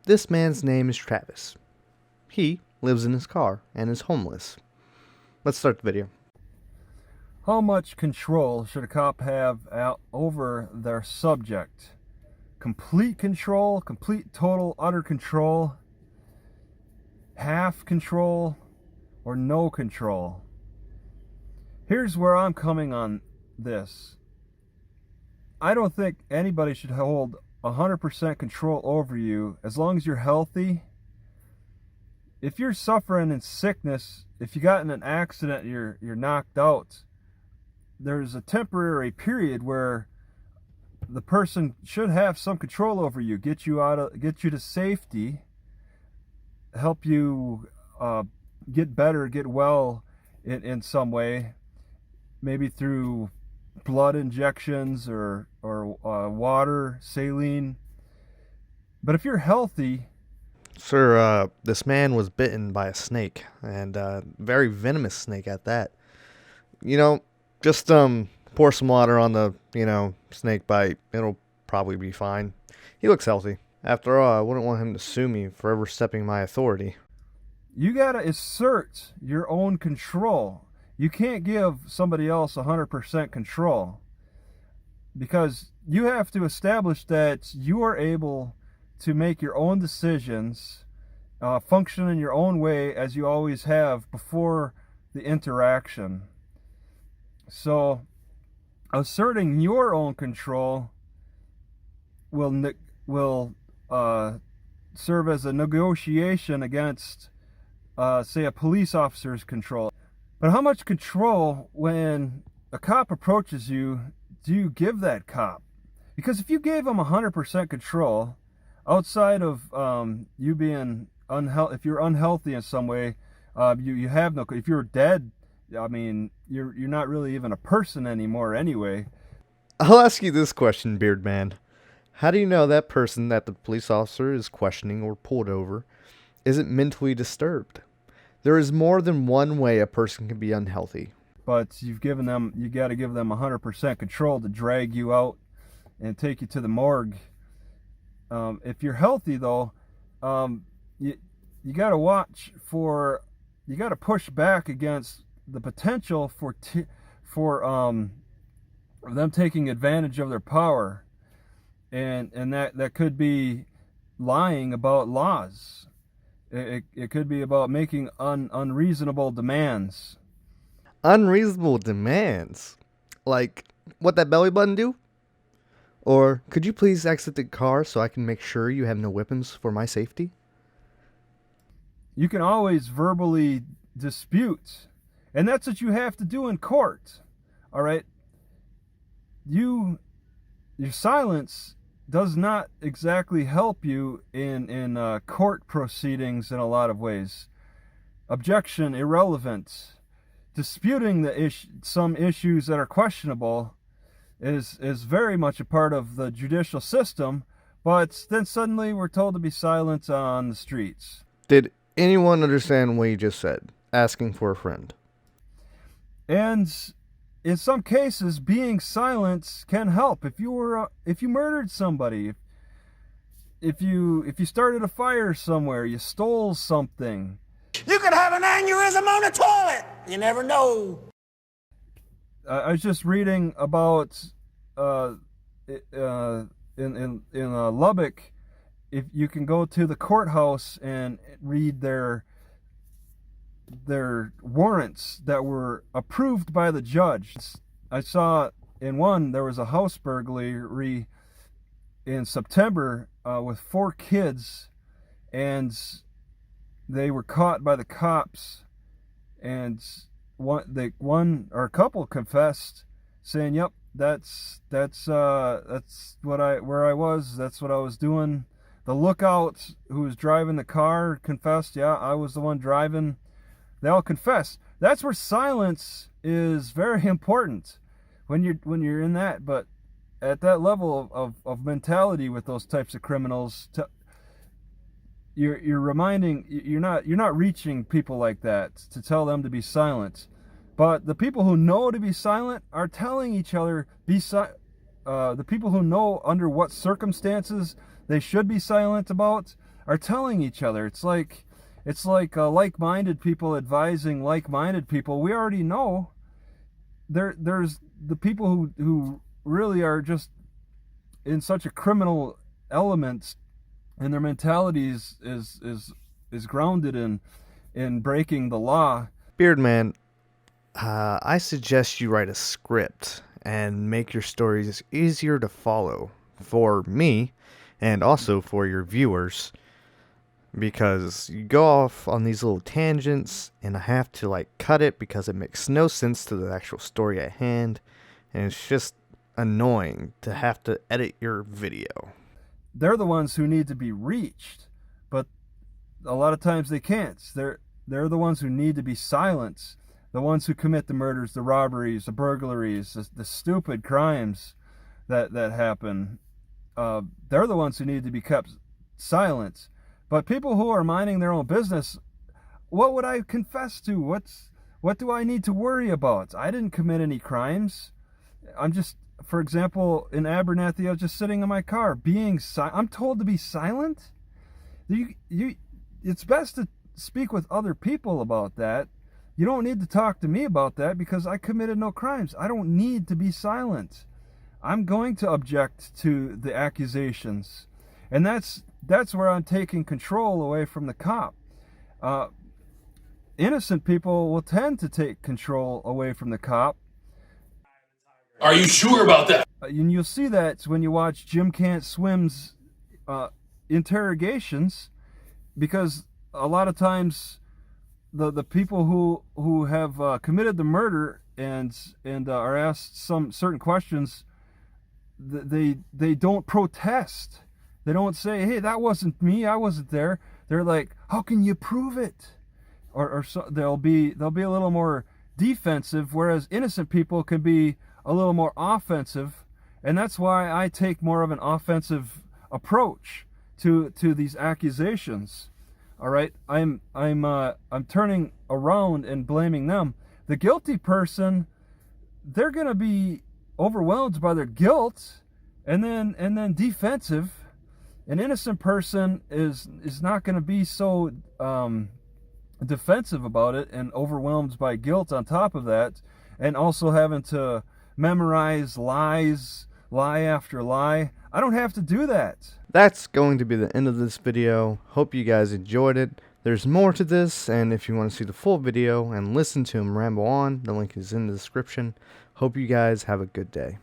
This man's name is Travis. He lives in his car and is homeless. Let's start the video. How much control should a cop have over their subject? Complete control, complete, total, utter control, half control, or no control? Here's where I'm coming on this. I don't think anybody should hold 100% control over you as long as you're healthy. If you're suffering in sickness, if you got in an accident, you're knocked out, there's a temporary period where the person should have some control over you, get you to safety, help you get better, get well in some way, maybe through blood injections or water, saline. But if you're healthy... Sir, this man was bitten by a snake, and a very venomous snake at that. Just pour some water on the, snake bite. It'll probably be fine. He looks healthy. After all, I wouldn't want him to sue me for overstepping my authority. You gotta assert your own control. You can't give somebody else 100% control, because you have to establish that you are able to make your own decisions, function in your own way as you always have before the interaction. So asserting your own control will serve as a negotiation against, say, a police officer's control. But how much control, when a cop approaches you, do you give that cop? Because if you gave him 100% control, outside of you being if you're unhealthy in some way, you have no. If you're dead, I mean, you're not really even a person anymore anyway. I'll ask you this question, Beard Man. How do you know that person that the police officer is questioning or pulled over isn't mentally disturbed? There is more than one way a person can be unhealthy. But you got to give them 100% control to drag you out and take you to the morgue. If you're healthy, though, you got to watch for, you got to push back against the potential for them taking advantage of their power, and that could be lying about laws. It could be about making unreasonable demands. Unreasonable demands? Like what that belly button do? Or could you please exit the car so I can make sure you have no weapons for my safety? You can always verbally dispute, and that's what you have to do in court. All right? Your silence does not exactly help you in court proceedings in a lot of ways. Objection, irrelevant. Disputing some issues that are questionable is very much a part of the judicial system, but then suddenly we're told to be silent on the streets. Did anyone understand what you just said? Asking for a friend. And in some cases, being silent can help. If you murdered somebody, if you started a fire somewhere, you stole something. You could have an aneurysm on the toilet. You never know. I was just reading about in Lubbock. If you can go to the courthouse and read their warrants that were approved by the judge. I saw in one there was a house burglary in September with 4 kids, and they were caught by the cops, and a couple confessed, saying, "Yep, that's where I was. That's what I was doing." The lookout who was driving the car confessed, "Yeah, I was the one driving." They all confess. That's where silence is very important when you're in that. But at that level of mentality with those types of criminals, you're not reaching people like that to tell them to be silent. But the people who know to be silent are telling each other the people who know under what circumstances they should be silent about are telling each other. It's like like-minded people advising like-minded people. We already know there's the people who really are just in such a criminal element, and their mentality is grounded in breaking the law. Beardman, I suggest you write a script and make your stories easier to follow for me and also for your viewers, because you go off on these little tangents and I have to like cut it because it makes no sense to the actual story at hand, and it's just annoying to have to edit your video. They're the ones who need to be reached, but a lot of times they can't. They're the ones who need to be silenced. The ones who commit the murders, the robberies, the burglaries, the stupid crimes that happen. They're the ones who need to be kept silent. But people who are minding their own business, what would I confess to? What do I need to worry about? I didn't commit any crimes. I'm just, for example, in Abernathy, I was just sitting in my car being I'm told to be silent. It's best to speak with other people about that. You don't need to talk to me about that because I committed no crimes. I don't need to be silent. I'm going to object to the accusations. And that's where I'm taking control away from the cop. Innocent people will tend to take control away from the cop. Are you sure about that? And you'll see that when you watch Jim Can't Swim's interrogations, because a lot of times the people who have committed the murder and are asked some certain questions, they don't protest. They don't say, "Hey, that wasn't me. I wasn't there." They're like, "How can you prove it?" Or so they'll be a little more defensive, whereas innocent people can be a little more offensive, and that's why I take more of an offensive approach to these accusations. All right, I'm turning around and blaming them. The guilty person, they're going to be overwhelmed by their guilt, and then defensive. An innocent person is not going to be so defensive about it and overwhelmed by guilt on top of that, and also having to memorize lies, lie after lie. I don't have to do that. That's going to be the end of this video. Hope you guys enjoyed it. There's more to this, and if you want to see the full video and listen to him ramble on, the link is in the description. Hope you guys have a good day.